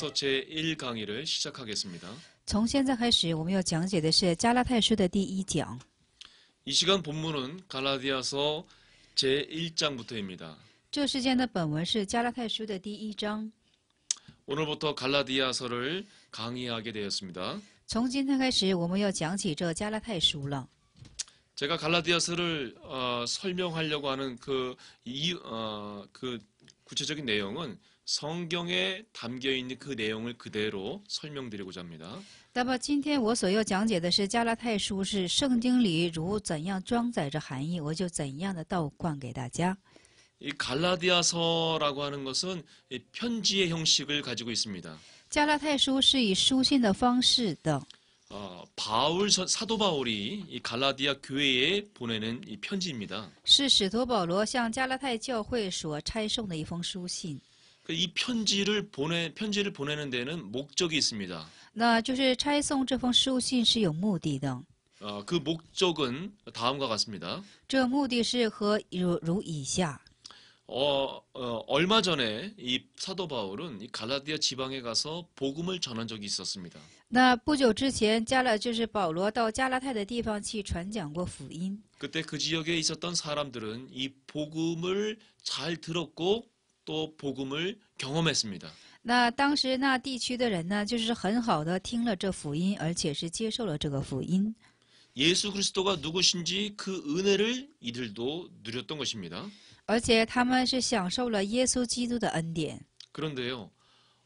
갈라디아서 제1강의를 시작하겠습니다. 从现在开始，我们要讲解的是加拉太书的第一讲。 이 시간 본문은 갈라디아서 제1장부터입니다. 这世间的本文是加拉太书的第一章。 오늘부터 갈라디아서를 강의하게 되었습니다. 从今天开始，我们要讲起这加拉太书了。 제가 갈라디아서를 설명하려고 하는 그 구체적인 내용은 성경에 담겨 있는 그 내용을 그대로 설명드리고자 합니다. 那么今天我所要讲解的是加拉太书，是圣经里如怎样装载着含义，我就怎样的倒灌给大家。 이 갈라디아서라고 하는 것은 편지의 형식을 가지고 있습니다. 加拉太书是以书信的方式的。 사도 바울이 이 갈라디아 교회에 보내는 이 편지입니다. 是使徒保罗向加拉太教会所差送的一封书信。 이 편지를 보내는 데는 목적이 있습니다. 那就是差送这封书信是有目的的。 그 목적은 다음과 같습니다. 这目的是如以下。 얼마 전에 이 사도 바울은 이 갈라디아 지방에 가서 복음을 전한 적이 있었습니다. 那不久之前，就是保罗到加拉太的地方去传讲过福音。 그때 그 지역에 있었던 사람들은 이 복음을 잘 들었고 또 복음을 경험했습니다. 那当时那地区的人呢，就是很好的听了这福音，而且是接受了这个福音。 예수 그리스도가 누구신지 그 은혜를 이들도 누렸던 것입니다. 而且他们是享受了耶稣基督的恩典。 그런데요,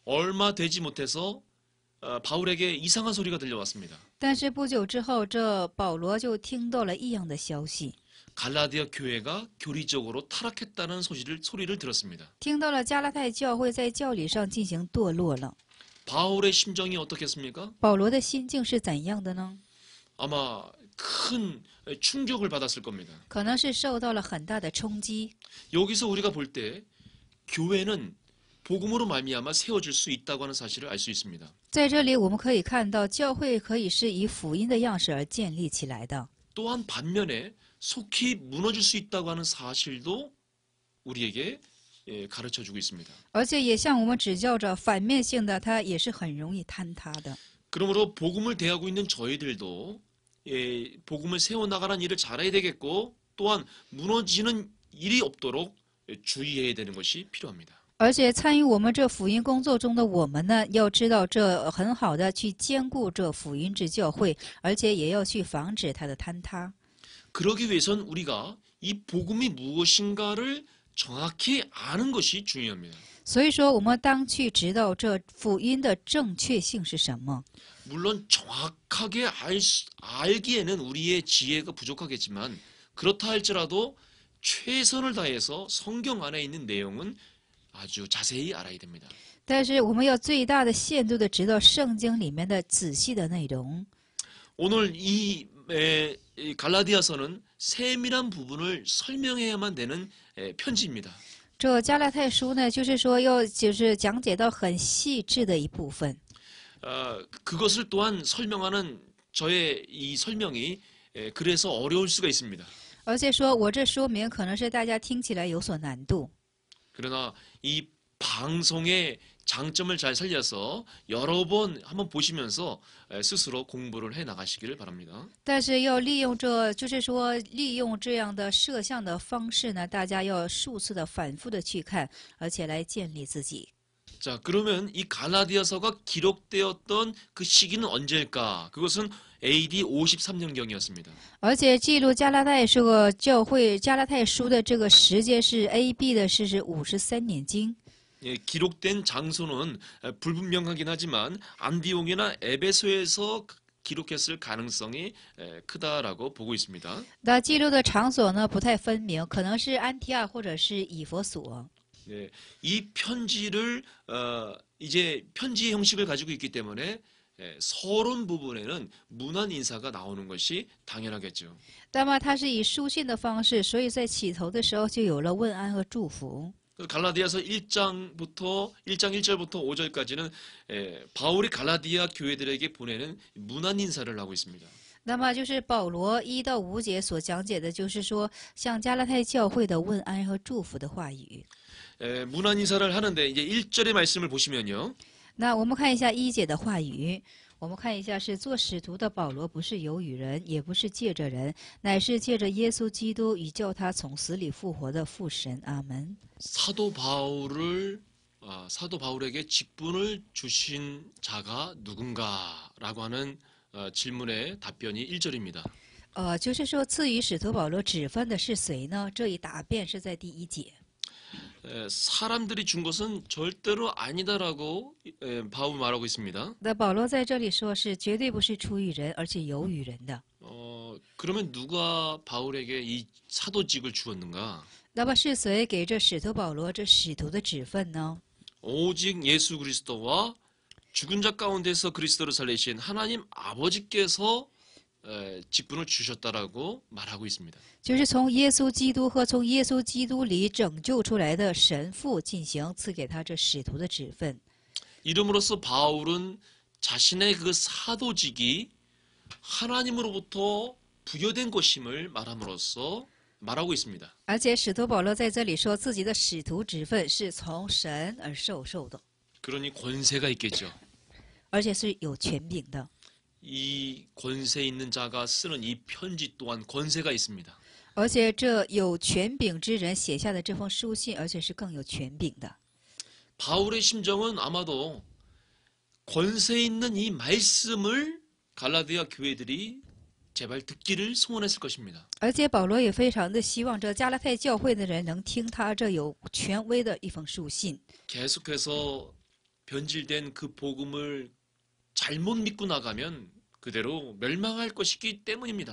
얼마 되지 못해서 바울에게 이상한 소리가 들려왔습니다. 但是不久之后，这保罗就听到了异样的消息， 갈라디아 교회가 교리적으로 타락했다는 소리를 들었습니다. 听到了加拉太教会在教理上进行堕落了。 바울의 심정이 어떻겠습니까? 保罗的心境是怎样的呢？ 아마 큰 충격을 받았을 겁니다. 可能是受到了很大的冲击。 여기서 우리가 볼 때 교회는 복음으로 말미암아 세워질 수 있다고 하는 사실을 알 수 있습니다. 在这里我们可以看到，教会可以是以福音的样式而建立起来的。 또한 반면에 속히 무너질 수 있다고 하는 사실도 우리에게 가르쳐주고 있습니다. 而且也向我们指教着反面性的，它也是很容易坍塌的。 그러므로 복음을 대하고 있는 저희들도 복음을 세워나가는 일을 잘해야 되겠고 또한 무너지는 일이 없도록 주의해야 되는 것이 필요합니다. 而且参与我们这福音工作中的我们呢，要知道这很好的去兼顾这福音之教会，而且也要去防止它的坍塌。 그러기 위해선 우리가 이 복음이 무엇인가를 정확히 아는 것이 중요합니다. 所以说，我们当去知道这福音的正确性是什么。 물론 정확하게 알기에는 우리의 지혜가 부족하겠지만 그렇다 할지라도 최선을 다해서 성경 안에 있는 내용은 아주 자세히 알아야 됩니다. 但是我们要最大的限度的知道圣经里面的仔细的内容。 오늘 이 갈라디아서는 세밀한 부분을 설명해야만 되는 편지입니다. 这加拉太书呢，就是说要讲解到很细致的一部分。 그것을 또한 설명하는 저의 이 설명이 그래서 어려울 수가 있습니다. 而且说我这说明可能是大家听起来有所难度。 그러나 이 방송의 장점을 잘 살려서 여러 번 한번 보시면서 스스로 공부를 해 나가시기를 바랍니다. 但是要利用利用这样的摄像的方式呢，大家要数次的反复的去看，而且来建立自己。 자, 그러면 이 갈라디아서가 기록되었던 그 시기는 언제일까? 그것은 AD 53년경이었습니다. 而且记录加拉太这个教会加拉太书的这个时间是 A.B. 的是53年经。 기록된 장소는 불분명하긴 하지만 안디옥이나 에베소에서 기록했을 가능성이 크다라고 보고 있습니다. 那记录的场所呢不太分明，可能是安提阿或者是以弗所。 네, 이 편지를 이제 편지의 형식을 가지고 있기 때문에 서론 부분에는 문안 인사가 나오는 것이 당연하겠죠. 那么它是以书信的方式，所以在起头的时候就有了问安和祝福。 갈라디아서 1장 1절부터 5절까지는 바울이 갈라디아 교회들에게 보내는 문안 인사를 하고 있습니다. 那么就是保罗1到5节所讲解的，就是说向加拉太教会的问安和祝福的话语。 문안 인사를 하는데 이제 1절의 말씀을 보시면요. 那我们看一下一节的话语，我们看一下是做使徒的保罗不是有与人，也不是借着人，乃是借着耶稣基督与叫他从死里复活的父神。阿门。 사도 바울에게 직분을 주신 자가 누군가라고 하는 질문의 답변이 1절입니다. 就是说赐予使徒保罗指分的是谁呢？这一答辩是在第一节。 사람들이 준 것은 절대로 아니다라고 바울이 말하고 있습니다. 那保罗在这里说是绝对不是出于人，而且有与人的。 그러면 누가 바울에게 이 사도직을 주었는가? 那么是谁给这使徒保罗这使徒的指分呢？ 오직 예수 그리스도와 죽은 자 가운데서 그리스도를 살리신 하나님 아버지께서 직분을 주셨다라고 말하고 있습니다. 就是从耶稣基督和从耶稣基督里拯救出来的神父进行赐给他这使徒的指分。 이름으로써 바울은 자신의 그 사도직이 하나님으로부터 부여된 것임을 말함으로써 말하고 있습니다. 而且使徒保罗在这里说自己的使徒职分是从神而受的， 그러니 권세가 있겠죠. 而且是有权柄的。 이 권세 있는 자가 쓰는 이 편지 또한 권세가 있습니다. 而且这有权柄之人写下的这封书信，而且是更有权柄的。 바울의 심정은 아마도 권세 있는 이 말씀을 갈라디아 교회들이 제발 듣기를 소원했을 것입니다. 而且保罗也非常的希望这加拉太教会的人能听他这有权威的一封书信。 계속해서 변질된 그 복음을 잘못 믿고 나가면 그대로 멸망할 것이기 때문입니다.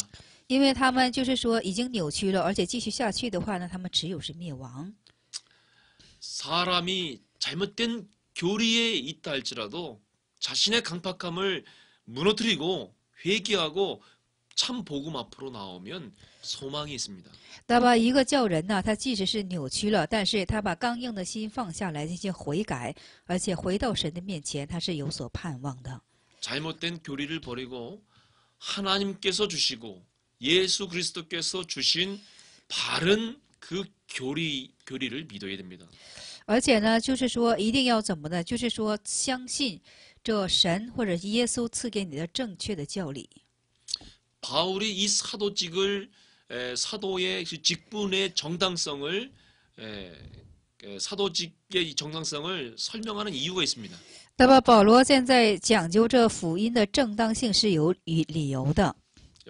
因为他们就是说已经扭曲了，而且继续下去的话呢，他们只有是灭亡。 사람이 잘못된 교리에 있다 할지라도 자신의 강팍함을 무너뜨리고 회개하고 참 복음 앞으로 나오면 소망이 있습니다. 那么一个教人呢，他即使是扭曲了，但是他把刚硬的心放下来进行悔改，而且回到神的面前，他是有所盼望的。 잘못된 교리를 버리고 하나님께서 주시고 예수 그리스도께서 주신 바른 그 교리를 믿어야 됩니다. 而且呢，就是说一定要怎么呢？就是说相信这神或者耶稣赐给你的正确的教理。 바울이 이 사도의 그 직분의 정당성을 사도직의 이 정당성을 설명하는 이유가 있습니다. 那么保罗现在讲究这福音的正当性是有理由的。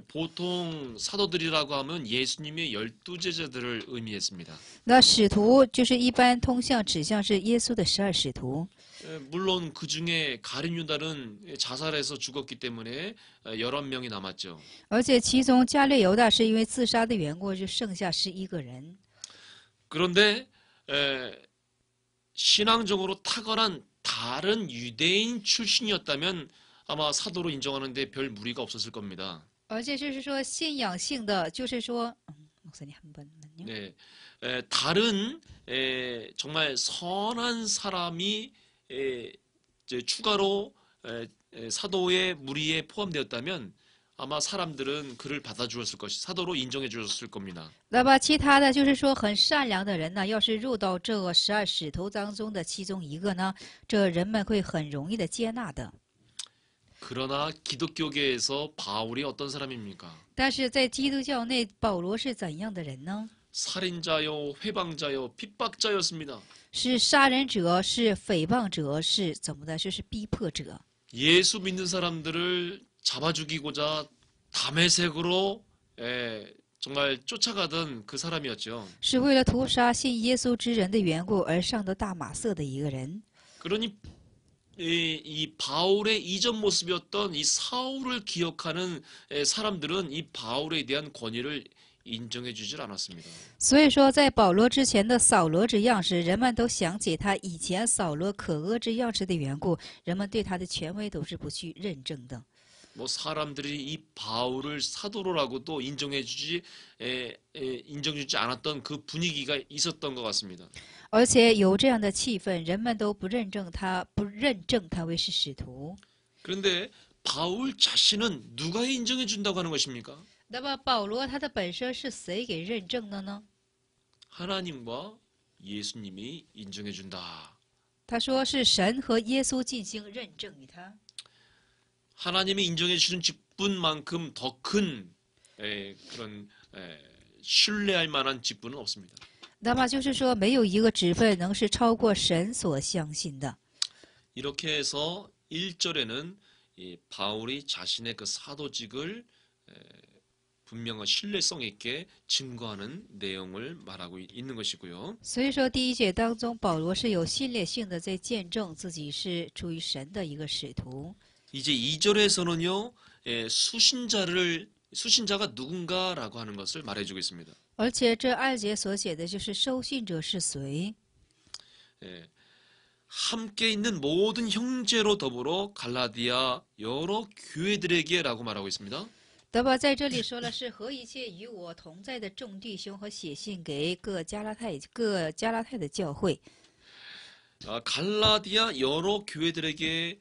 보통 사도들이라고 하면 예수님의 12제자들을 의미했습니다. 那使徒就是一般通向指向是耶稣的12使徒。 물론 그 중에 가룟 유다는 자살해서 죽었기 때문에 11명이 남았죠. 而且其中加略犹大是因为自杀的缘故，就剩下11个人。 그런데 신앙적으로 탁월한 다른 유대인 출신이었다면 아마 사도로 인정하는데 별 무리가 없었을 겁니다. 而且就是说信仰性的，就是说，목사님 한 번만요. 네, 다른 정말 선한 사람이 이제 추가로 사도의 무리에 포함되었다면 아마 사람들은 그를 받아주었을 것이 사도로 인정해 주었을 겁니다. 那么其他的就是说很善良的人呢，要是入到这个12使徒当中的其中一个呢，这人们会很容易的接纳的。 그러나 기독교계에서 바울이 어떤 사람입니까? 但是在基督教内，保罗是怎样的人呢？ 살인자요, 회방자요, 핍박자였습니다. 是杀人者，是诽谤者，是怎么的？就是逼迫者。 예수 믿는 사람들을 잡아 죽이고자 담에색으로 정말 쫓아가던 그 사람이었죠. 是为了屠杀信耶稣之人的缘故而上的大马色的一个人。 그러니 이 바울의 이전 모습이었던 이 사울을 기억하는 사람들은 이 바울에 대한 권위를 인정해 주질 않았습니다. 所以说，在保罗之前的扫罗之样式，人们都想起他以前扫罗可恶之样式的缘故，人们对他的权威都是不去认证的。 뭐 사람들이 이 바울을 사도로라고도 인정해주지 않았던 그 분위기가 있었던 것 같습니다. 而且有这样的气氛，人们都不认证他为是使徒。 그런데 바울 자신은 누가 인정해 준다고 하는 것입니까? 那么保罗他的本身是谁给认证的呢？ 하나님과 예수님이 인정해 준다. 他说是神和耶稣进行认证于他。 하나님이 인정해 주시는 직분만큼 더 큰 그런 신뢰할 만한 직분은 없습니다. 那么就是说，没有一个职分能是超过神所相信的。 이렇게 해서 1절에는 바울이 자신의 그 사도직을 분명한 신뢰성 있게 증거하는 내용을 말하고 있는 것이고요. 所以说，第一节当中，保罗是有信列性的在见证自己是出于神的一个使徒。 이제 2절에서는요. 수신자가 누군가라고 하는 것을 말해주고 있습니다. 而且这2节所写的就是收信者是谁。 함께 있는 모든 형제로 더불어 갈라디아 여러 교회들에게라고 말하고 있습니다. 那么在这里说了是和一切与我同在的众弟兄和写信给各加拉太的教会。 갈라디아 여러 교회들에게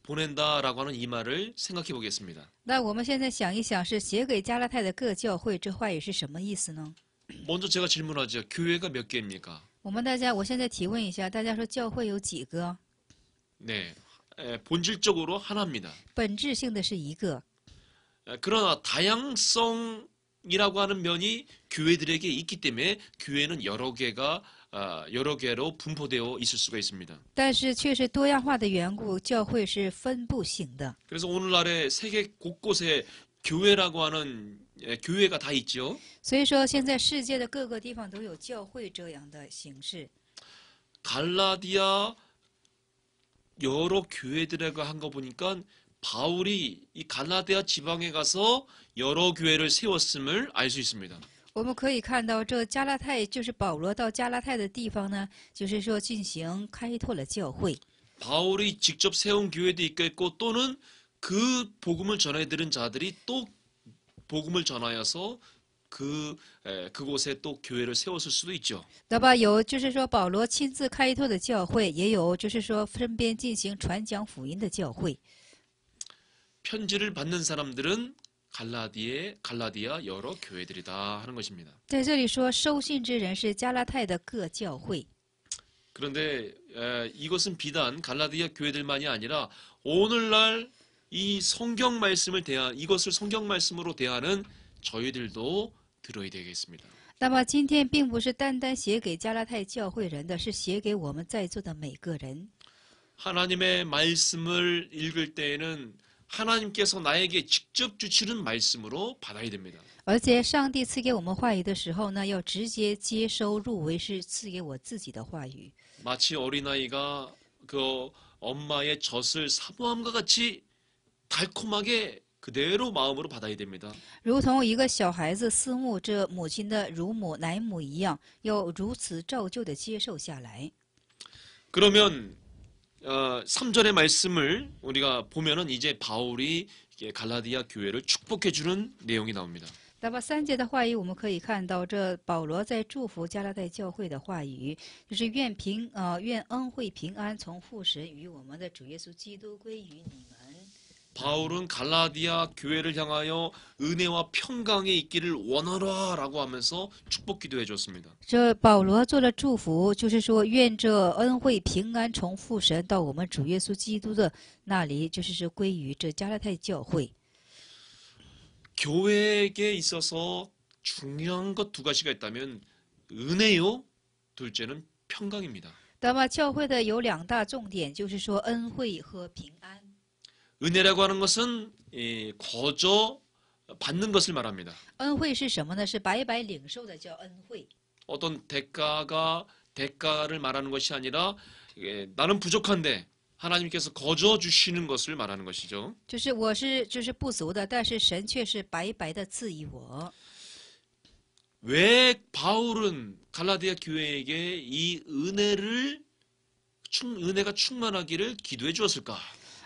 보낸다라고 하는 이 말을 생각해 보겠습니다. 那我们现在想一想，是写给加拉太的各教会，这话语是什么意思呢？ 먼저 제가 질문하죠. 교회가 몇 개입니까? 我现在提问一下，大家说教会有几个？ 네, 본질적으로 하나입니다. 本质性的是一个， 그러나 다양성이라고 하는 면이 교회들에게 있기 때문에 교회는 여러 개로 분포되어 있을 수가 있습니다. 但是却是多样化的缘故，教会是分布性的。 그래서 오늘날의 세계 곳곳에 교회라고 하는 교회가 다 있죠. 所以说，现在世界的各个地方都有教会这样的形式。 갈라디아 여러 교회들에게 한 거 보니까 바울이 이 갈라디아 지방에 가서 여러 교회를 세웠음을 알 수 있습니다. 我们可以看到，这加拉太就是保罗到加拉太的地方呢，就是说进行开拓了教会。 바울이 직접 세운 교회도 있겠고 또는 그 복음을 전해들은 자들이 또 복음을 전하여서 그곳에 또 교회를 세웠을 수도 있죠. 那么有就是说保罗亲自开拓的教会，也有就是说身边进行传讲福音的教会。 편지를 받는 사람들은 갈라디아 여러 교회들이다 하는 것입니다. 在这里说收信之人是加拉太的各教会。 그런데 이것은 비단 갈라디아 교회들만이 아니라 오늘날 이 성경 말씀을 이것을 성경 말씀으로 대하는 저희들도 들어야 되겠습니다. 那么今天并不是单单写给加拉太教会人的，是写给我们在座的每个人。 하나님의 말씀을 읽을 때에는 하나님께서 나에게 직접 주시는 말씀으로 받아야 됩니다. 而且上帝赐给我们话语的时候呢，要直接接收入为是赐给我自己的话语。 마치 어린아이가 그 엄마의 젖을 사모함과 같이 달콤하게 그대로 마음으로 받아야 됩니다. 如同一个小孩子思慕这母亲的乳母奶母一样，要如此照旧的接受下来。 그러면 3절의 말씀을 우리가 보면은 이제 바울이 갈라디아 교회를 축복해 주는 내용이 나옵니다. 那么3节的话语，我们可以看到，这保罗在祝福加拉太教会的话语，就是愿恩惠平安从父神与我们的主耶稣基督归于你们。 바울은 갈라디아 교회를 향하여 은혜와 평강이 있기를 원하라라고 하면서 축복 기도해 줬습니다. 这保罗做了祝福，就是说愿这恩惠平安从父神到我们主耶稣基督的那里，就是说归于这加拉太教会。 교회에게 있어서 중요한 것 두 가지가 있다면 은혜요, 둘째는 평강입니다. 那么教会的有2大重点，就是说恩惠和平安。 은혜라고 하는 것은 거저 받는 것을 말합니다. 恩惠是什么呢？是白白领受的，叫恩惠。 어떤 대가를 말하는 것이 아니라 나는 부족한데 하나님께서 거저 주시는 것을 말하는 것이죠. 就是我是不足的，但是神却是白白的赐予我。 왜 바울은 갈라디아 교회에게 이 은혜가 충만하기를 기도해 주었을까?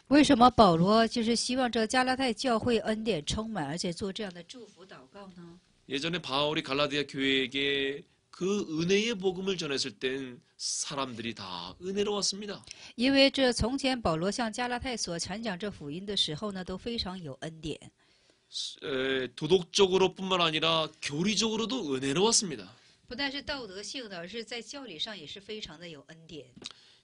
为什么保罗就是希望这加拉太教会恩典充满，而且做这样的祝福祷告呢？ 예전에 바울이 갈라디아 교회에게 그 은혜의 복음을 전했을 땐 사람들이 다 은혜로웠습니다. 因为这从前保罗向加拉太所传讲这福音的时候呢，都非常有恩典。 도덕적으로뿐만 아니라 교리적으로도 은혜로웠습니다. 不但是道德性的，而是在教理上也是非常的有恩典。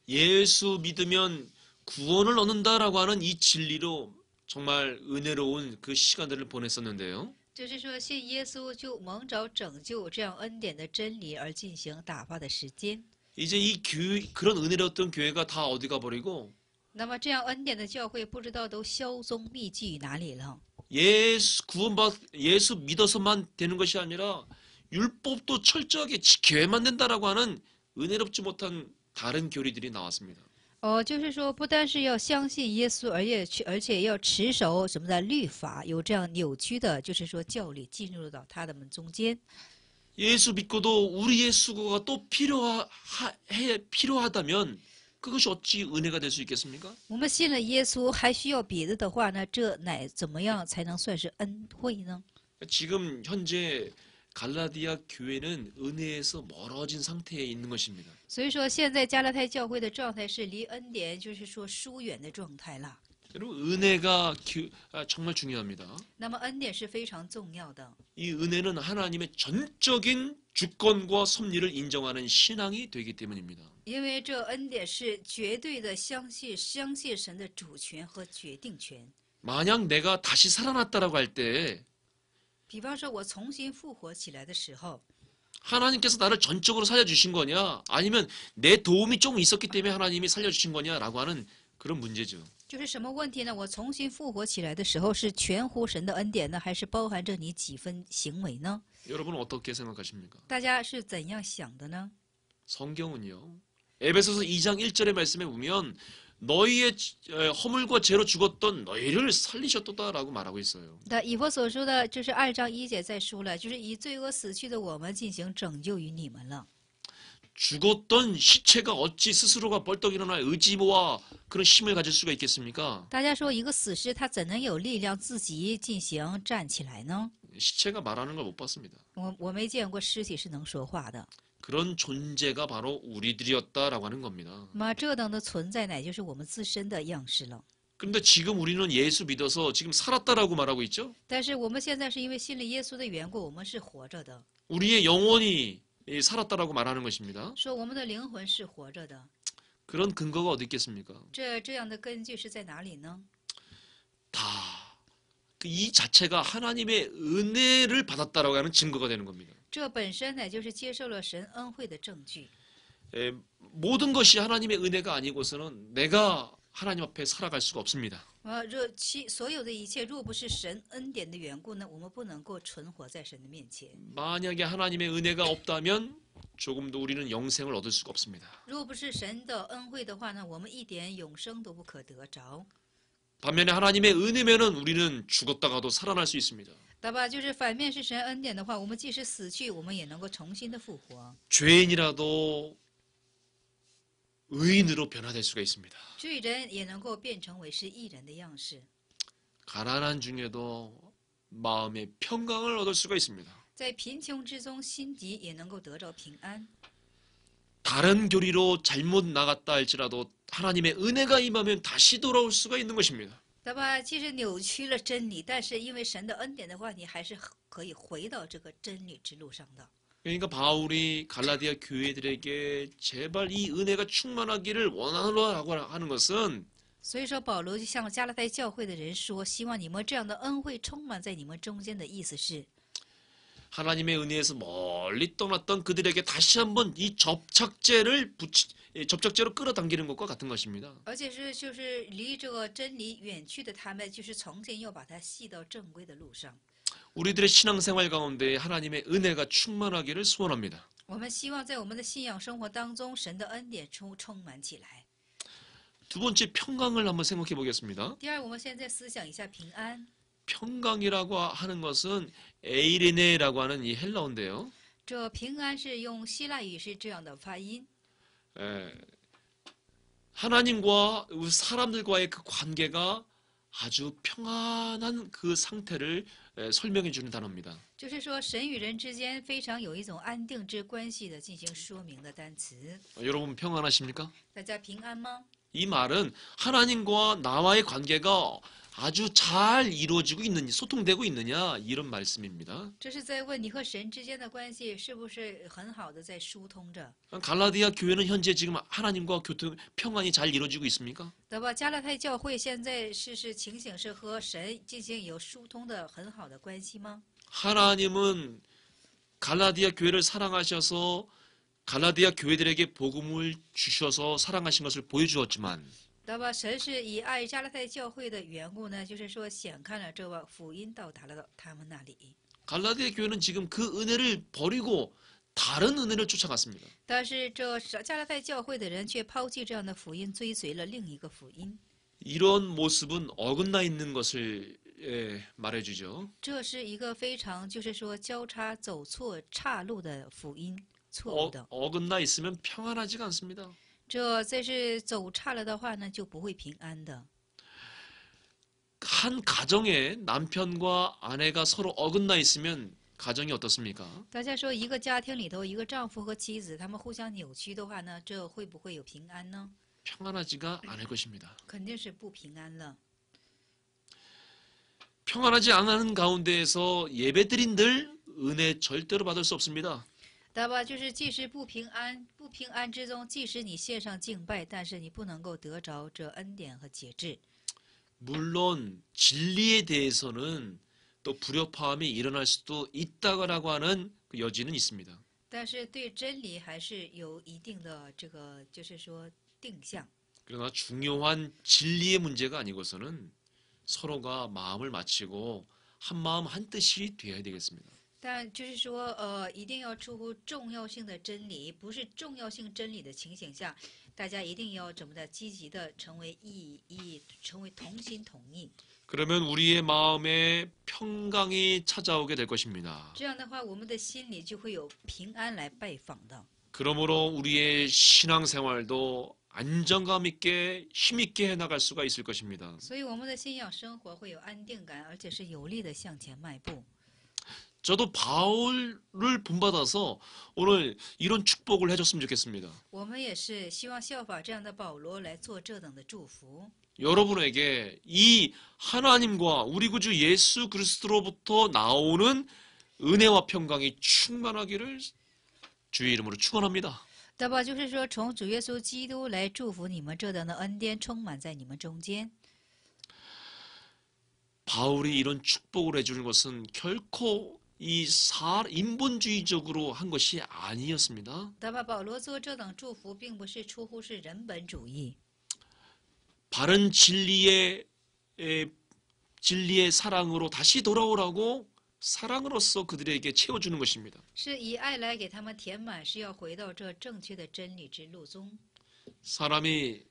예수 믿으면 구원을 얻는다라고 하는 이 진리로 정말 은혜로운 그 시간들을 보냈었는데요. 就是说，信耶稣就蒙着拯救这样恩典的真理而进行打发的时间。 이제 이 교회, 그런 은혜로웠던 교회가 다 어디 가버리고 那么这样恩典的教会不知道都销踪匿迹于哪里了？ 예수 믿어서만 되는 것이 아니라 율법도 철저하게 지켜야만 된다라고 하는 은혜롭지 못한 다른 교리들이 나왔습니다. 就是说，不单是要相信耶稣，而且要持守什么的律法，有这样扭曲的，就是说教理进入到他们中间。 예수 믿고도 우리의 수고가 또 필요하다면 그것이 어찌 은혜가 될 수 있겠습니까? 我们信了耶稣，还需要别的的话呢？这乃怎么样才能算是恩惠呢？ 지금 현재 갈라디아 교회는 은혜에서 멀어진 상태에 있는 것입니다. 所以说，现在加拉太教会的状态是离恩典，就是说疏远的状态了。 여러분 은혜가 정말 중요합니다. 那么恩典是非常重要的。 이 은혜는 하나님의 전적인 주권과 섭리를 인정하는 신앙이 되기 때문입니다. 因为这恩典是绝对的相信神的主权和决定权。 만약 내가 다시 살아났다라고 할 때 比方说，我重新复活起来的时候， 하나님께서 나를 전적으로 살려주신 거냐 아니면 내 도움이 좀 있었기 때문에 하나님이 살려주신 거냐라고 하는 그런 문제죠. 就是什么问题呢？我重新复活起来的时候，是全乎神的恩典呢，还是包含着你几分行为呢？ 여러분 어떻게 생각하십니까? 大家是怎样想的呢？ 성경은요. 에베소서 2장 1절의 말씀에 보면 너희의 허물과 죄로 죽었던 너희를 살리셨도다라고 말하고 있어요. 那以弗所说的，就是2章1节再说了，就是以罪恶死去的我们进行拯救于你们了。 죽었던 시체가 어찌 스스로가 벌떡 일어나 의지와 그런 힘을 가질 수가 있겠습니까? 大家说，一个死尸他怎能有力量自己进行站起来呢？ 시체가 말하는 걸 못 봤습니다. 我没见过尸体是能说话的。 그런 존재가 바로 우리들이었다라고 하는 겁니다. 那么这等的存在，乃就是我们自身的样式了。 그런데 지금 우리는 예수 믿어서 지금 살았다라고 말하고 있죠? 但是我们现在是因为信了耶稣的缘故，我们是活着的， 우리의 영혼이 살았다라고 말하는 것입니다. 说我们的灵魂是活着的。 그런 근거가 어디 있겠습니까? 这样的根据是在哪里呢？ 이 자체가 하나님의 은혜를 받았다라고 하는 증거가 되는 겁니다. 这本身乃就是接受了神恩惠的证据。 모든 것이 하나님의 은혜가 아니고서는 내가 하나님 앞에 살아갈 수가 없습니다. 所有的一切，若不是神恩典的缘故呢，我们不能够存活在神的面前。 만약에 하나님의 은혜가 없다면 조금도 우리는 영생을 얻을 수가 없습니다. 若不是神的恩惠的话呢，我们一点永生都不可得着。 반면에 하나님의 은혜면은 우리는 죽었다가도 살아날 수 있습니다. 对吧？就是反面是神恩典的话，我们即使死去，我们也能够重新的复活。 죄인이라도 의인으로 변화될 수가 있습니다. 罪人也能够变成为是义人的样式。 가난한 중에도 마음의 평강을 얻을 수가 있습니다. 在贫穷之中，心底也能够得着平安。 다른 교리로 잘못 나갔다 할지라도 하나님의 은혜가 임하면 다시 돌아올 수가 있는 것입니다. 对吧？即使扭曲了真理，但是因为神的恩典的话，你还是可以回到这个真理之路上的。 그러니까 바울이 갈라디아 교회들에게 제발 이 은혜가 충만하기를 원하노라고 하는 것은 所以说，保罗就向加拉太教会的人说：“希望你们这样的恩惠充满在你们中间的意思是， 하나님의 은혜에서 멀리 떠났던 그들에게 다시 한번 이 접착제로 끌어당기는 것과 같은 것입니다. 而且是就是离这个真理远去的他们，就是重新要把它系到正规的路上。 우리들의 신앙생활 가운데 하나님의 은혜가 충만하기를 소원합니다. 我们希望在我们的信仰生活当中，神的恩典充满起来。 두 번째 평강을 한번 생각해 보겠습니다. 第二，我们现在思想一下平安。 평강이라고 하는 것은 에이레네라고 하는 이 헬라어인데요. 这平安是用希腊语是这样的发音， 하나님과 사람들과의 그 관계가 아주 평안한 그 상태를 설명해 주는 단어입니다. 就是说神与人之间非常有一种安定之关系的进行说明的单词。 여러분 평안하십니까? 大家平安吗？ 이 말은 하나님과 나와의 관계가 아주 잘 이루어지고 있느냐, 소통되고 있느냐 이런 말씀입니다. 这是在问你和神之间的关系是不是很好的在疏通着。 갈라디아 교회는 현재 지금 하나님과 평안이 잘 이루어지고 있습니까? 对吧？加拉太教会现在情形是和神进行有疏通的很好的关系吗？ 하나님은 갈라디아 교회를 사랑하셔서 갈라디아 교회들에게 복음을 주셔서 사랑하신 것을 보여주었지만 对吧？神是以爱加拉太教会的缘故呢，就是说显看了这个福音到达了他们那里。 갈라디아 교회는 지금 그 은혜를 버리고 다른 은혜를 쫓아갔습니다. 但是这加拉太教会的人却抛弃这样的福音，追随了另一个福音。 이런 모습은 어긋나 있는 것을 말해주죠. 这是一个非常就是说交叉走错岔路的福音，错误的。 어긋나 있으면 평안하지가 않습니다. 这是走岔了的话呢，就不会平安的。 한 가정에 남편과 아내가 서로 어긋나 있으면 가정이 어떻습니까? 大家说，一个家庭里头，一个丈夫和妻子他们互相扭曲的话呢，这会不会有平安呢？ 평안하지가 않을 것입니다. 肯定是不平安了。 평안하지 않은 가운데에서 예배드린들 은혜 절대로 받을 수 없습니다. 对吧？就是即使不平安之中，即使你献上敬拜，但是你不能够得着这恩典和节制。 물론 진리에 대해서는 또 불협화음이 일어날 수도 있다고 하는 그 여지는 있습니다. 但是对真理还是有一定的这个，就是说定向。 그러나 중요한 진리의 문제가 아니고서는 서로가 마음을 맞추고 한 마음 한 뜻이 되어야 되겠습니다. 但就是说，一定要出乎重要性的真理，不是重要性真理的情形下，大家一定要怎么的积极的成为成为同心同意。 그러면 우리의 마음에 평강이 찾아오게 될 것입니다. 这样的话，我们的心里就会有平安来拜访的。 그러므로 우리의 신앙생활도 안정감 있게 힘 있게 해나갈 수가 있을 것입니다. 所以我们的信仰生活会有安定感，而且是有力的向前迈步。 저도 바울을 본받아서 오늘 이런 축복을 해줬으면 좋겠습니다. 我们也是希望效法这样的保罗来做这等的祝福。 여러분에게 이 하나님과 우리 구주 예수 그리스도로부터 나오는 은혜와 평강이 충만하기를 주의 이름으로 축원합니다. 对吧？就是说，从主耶稣基督来祝福你们这等的恩典充满在你们中间。 바울이 이런 축복을 해주는 것은 결코 이 인본주의적으로 한 것이 아니었습니다. 对吧？保罗做这等祝福，并不是出乎是人本主义， 바른 진리의 사랑으로 다시 돌아오라고 사랑으로서 그들에게 채워주는 것입니다. 是以爱来给他们填满，是要回到这正确的真理之路中。 사람이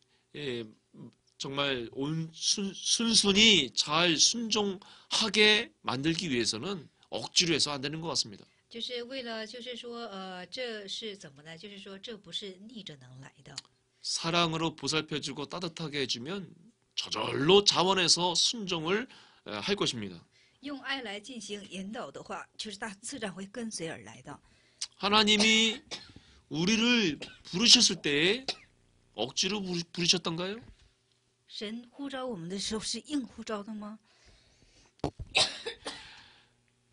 정말 순순히 잘 순종하게 만들기 위해서는 억지로 해서 안 되는 것 같습니다. 就是为了，就是说，这是怎么呢？就是说，这不是逆着能来的。 사랑으로 보살펴주고 따뜻하게 해주면 저절로 자원해서 순종을 할 것입니다. 用爱来进行引导的话，就是大自然会跟随而来的。 하나님이 우리를 부르셨을 때 억지로 부르셨던가요? 神呼召我们的时候是硬呼召的吗？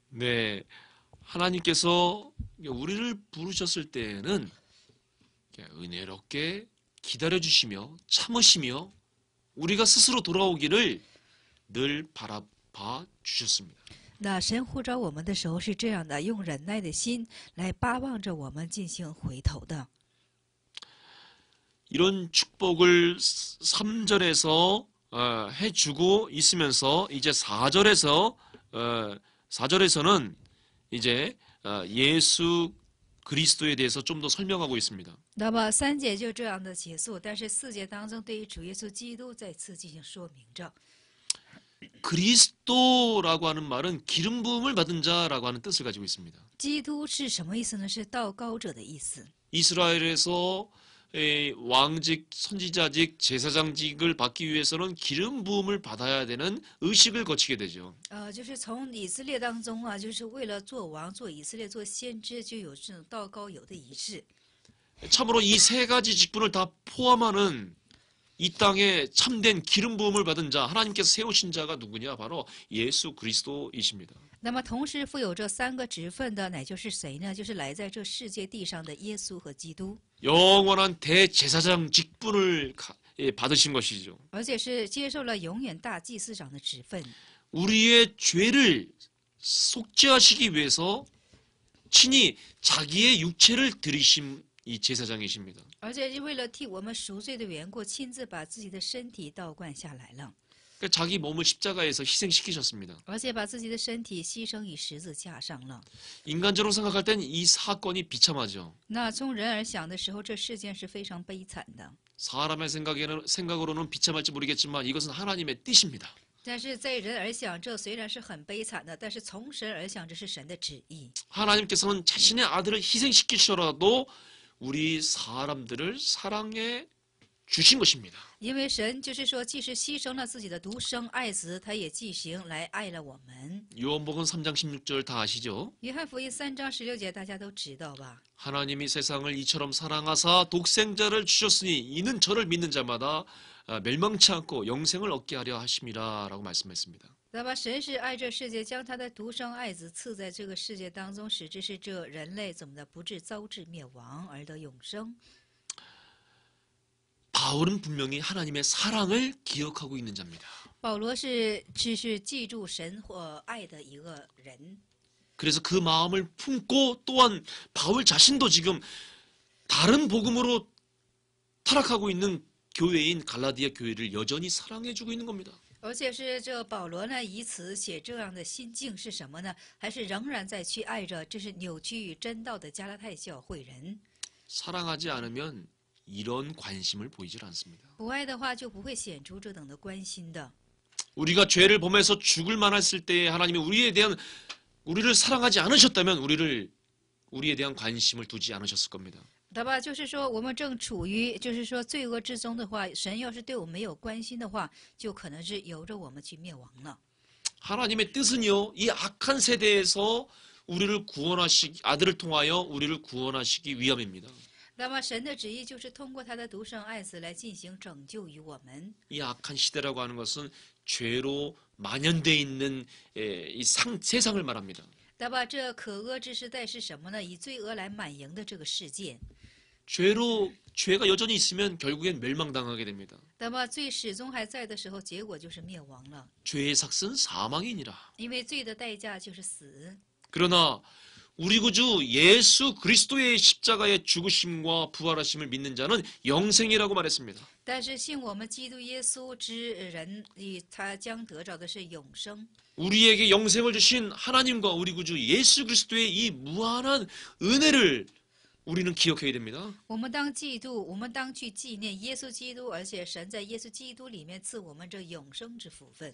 네, 하나님께서 우리를 부르셨을 때에는 은혜롭게 기다려주시며 참으시며 우리가 스스로 돌아오기를 늘 바라봐 주셨습니다. 那神呼召我们的时候是这样的，用忍耐的心来巴望着我们进行回头的。 이런 축복을 3절에서 해주고 있으면서 이제 4절에서는 이제 예수 그리스도에 대해서 좀 더 설명하고 있습니다. 那么3节就这样的结束，但是4节当中对于主耶稣基督再次进行说明着。 그리스도라고 하는 말은 기름 부음을 받은 자라고 하는 뜻을 가지고 있습니다. 基督是什么意思呢？是道高者的意思。 이스라엘에서 왕직, 선지자직, 제사장직을 받기 위해서는 기름 부음을 받아야 되는 의식을 거치게 되죠. 就是从以色列当中啊，就是为了做王、做以色列、做先知，就有这种道高有的仪式。 참으로 이 세 가지 직분을 다 포함하는 이 땅에 참된 기름 부음을 받은 자, 하나님께서 세우신 자가 누구냐? 바로 예수 그리스도이십니다. 那么同时富有这三个职分的，乃就是谁呢？就是来在这世界地上的耶稣和基督， 영원한 대제사장 직분을 받으신 것이죠. 而且是接受了永远大祭司长的职分。 우리의 죄를 속죄하시기 위해서 친히 자기의 육체를 드리신 이 제사장이십니다. 而且为了替我们赎罪的缘故，亲自把自己的身体倒灌下来了， 그러니까 자기 몸을 십자가에서 희생시키셨습니다. 而且把自己的身体牺牲于十字架上了。 인간적으로 생각할 땐 이 사건이 비참하죠. 那从人而想的时候，这事件是非常悲惨的。 사람의 생각으로는 비참할지 모르겠지만 이것은 하나님의 뜻입니다. 但是在人而想，这虽然是很悲惨的，但是从神而想，这是神的旨意。 하나님께서는 자신의 아들을 희생시키시더라도 우리 사람들을 사랑해 주신 것입니다. 因为神就是说，即使牺牲了自己的独生爱子，他也继行来爱了我们。 요한복음 3장 16절 다 아시죠? 约翰福音3章16节，大家都知道吧？ 하나님이 세상을 이처럼 사랑하사 독생자를 주셨으니 이는 저를 믿는 자마다 멸망치 않고 영생을 얻게 하려 하심이라 라고 말씀했습니다. 那么神是爱这世界，将他的独生爱子赐在这个世界当中，使之是这人类怎么的不致遭致灭亡，而得永生。 바울은 분명히 하나님의 사랑을 기억하고 있는 자입니다. 保罗是记住神或爱的一个人， 그래서 그 마음을 품고 또한 바울 자신도 지금 다른 복음으로 타락하고 있는 교회인 갈라디아 교회를 여전히 사랑해주고 있는 겁니다. 而且是这保罗呢，以此写这样的心境是什么呢？还是仍然在去爱着这是扭曲于真道的加拉太教会人？ 사랑하지 않으면 이런 관심을 보이질 않습니다. 不爱的话，就不会显出这等的关心的。 우리가 죄를 범해서 죽을 만했을 때에 하나님이 우리를 사랑하지 않으셨다면 우리에 대한 관심을 두지 않으셨을 겁니다. 对吧？就是说，我们正处于就是说罪恶之中的话，神要是对我们没有关心的话，就可能是由着我们去灭亡了。 하나님의 뜻은요, 이 악한 세대에서 아들을 통하여 우리를 구원하시기 위함입니다. 那么神的旨意就是通过他的独生爱子来进行拯救于我们。 이 악한 시대라고 하는 것은 죄로 만연되어 있는 세상을 말합니다. 对吧？这可恶之时代是什么呢？以罪恶来满盈的这个世界。 죄가 여전히 있으면 결국엔 멸망당하게 됩니다. 那么罪始终还在的时候，结果就是灭亡了。 죄의 삭은 사망이니라. 因为罪的代价就是死。 그러나 우리 구주 예수 그리스도의 십자가의 죽으심과 부활하심을 믿는 자는 영생이라고 말했습니다. 但是信我们基督耶稣之人，他将得着的是永生。 우리에게 영생을 주신 하나님과 우리 구주 예수 그리스도의 이 무한한 은혜를 우리는 기억해야 됩니다. 我们当嫉妒，我们当去纪念耶稣基督，而且神在耶稣基督里面赐我们这永生之福分。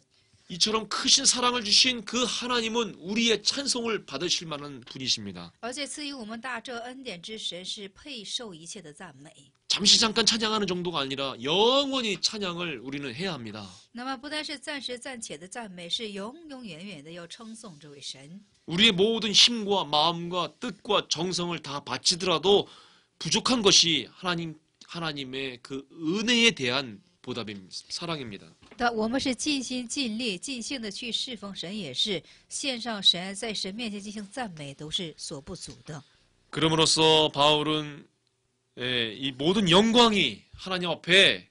이처럼 크신 사랑을 주신 그 하나님은 우리의 찬송을 받으실 만한 분이십니다. 而且赐予我们大这恩典之神是配受一切的赞美。 잠시 잠깐 찬양하는 정도가 아니라 영원히 찬양을 우리는 해야 합니다. 那么不但是暂时暂且的赞美，是永永远远的要称颂这位神。 우리의 모든 힘과 마음과 뜻과 정성을 다 바치더라도 부족한 것이 하나님의 그 은혜에 대한 보답입니다. 사랑입니다. 我们是尽心尽力尽性的去侍奉神，也是献上神，在神面前进行赞美，都是所不足的。 그럼으로써 바울은 이 모든 영광이 하나님 앞에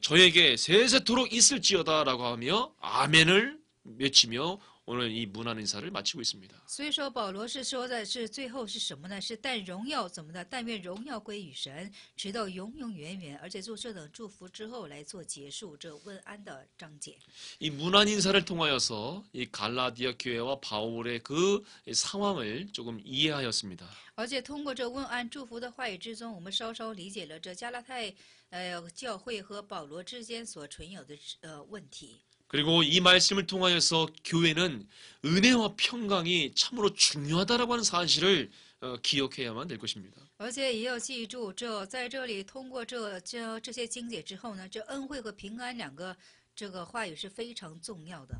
저에게 세세토록 있을지어다라고 하며 아멘을 외치며 오늘 이 문안 인사를 마치고 있습니다. 所以说保罗是说的是最后是什么呢？是但荣耀怎么的？但愿荣耀归于神，直到永永远远。而且做这等祝福之后来做结束这问安的章节。 이 문안 인사를 통하여서 이 갈라디아 교회와 바울의 그 상황을 조금 이해하였습니다. 而且通过这问安祝福的话语之中，我们稍稍理解了这加拉太教会和保罗之间所存有的问题。 그리고 이 말씀을 통하여서 교회는 은혜와 평강이 참으로 중요하다라고 하는 사실을 기억해야만 될 것입니다. 而且也要记住，在这里通过这些经解之后呢，这恩惠和平安两个这个话语是非常重要的。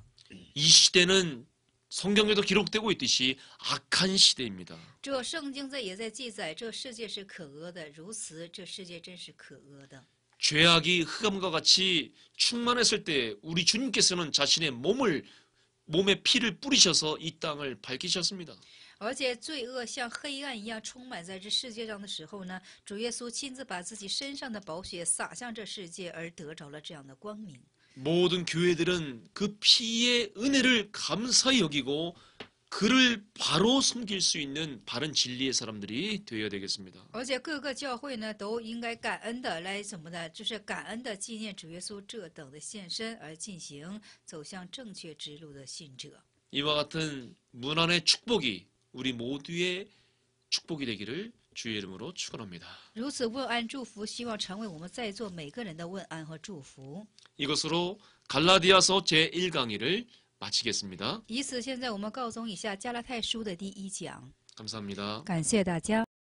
이 시대는 성경에도 기록되고 있듯이 악한 시대입니다. 这圣经也在记载，这世界是可恶的，如此这世界真是可恶的。 죄악이 흑암과 같이 충만했을 때 우리 주님께서는 자신의 몸의 피를 뿌리셔서 이 땅을 밝히셨습니다. 而且罪恶像黑暗一样充满在这世界上的时候呢，主耶稣亲自把自己身上的宝血洒向这世界，而得着了这样的光明。 모든 교회들은 그 피의 은혜를 감사히 여기고 그를 바로 섬길 수 있는 바른 진리의 사람들이 되어야 되겠습니다. 而且各个教会呢，都应该感恩的来怎么的，就是感恩的纪念主耶稣这等的献身，而进行走向正确之路的信者。 이와 같은 문안의 축복이 우리 모두의 축복이 되기를 주의 이름으로 축원합니다. 如此问安祝福，希望成为我们在座每个人的问安和祝福。 이것으로 갈라디아서 제1강의를 마치겠습니다. 以此，现在我们告终一下加拉太书的第1讲。 감사합니다. 感谢大家。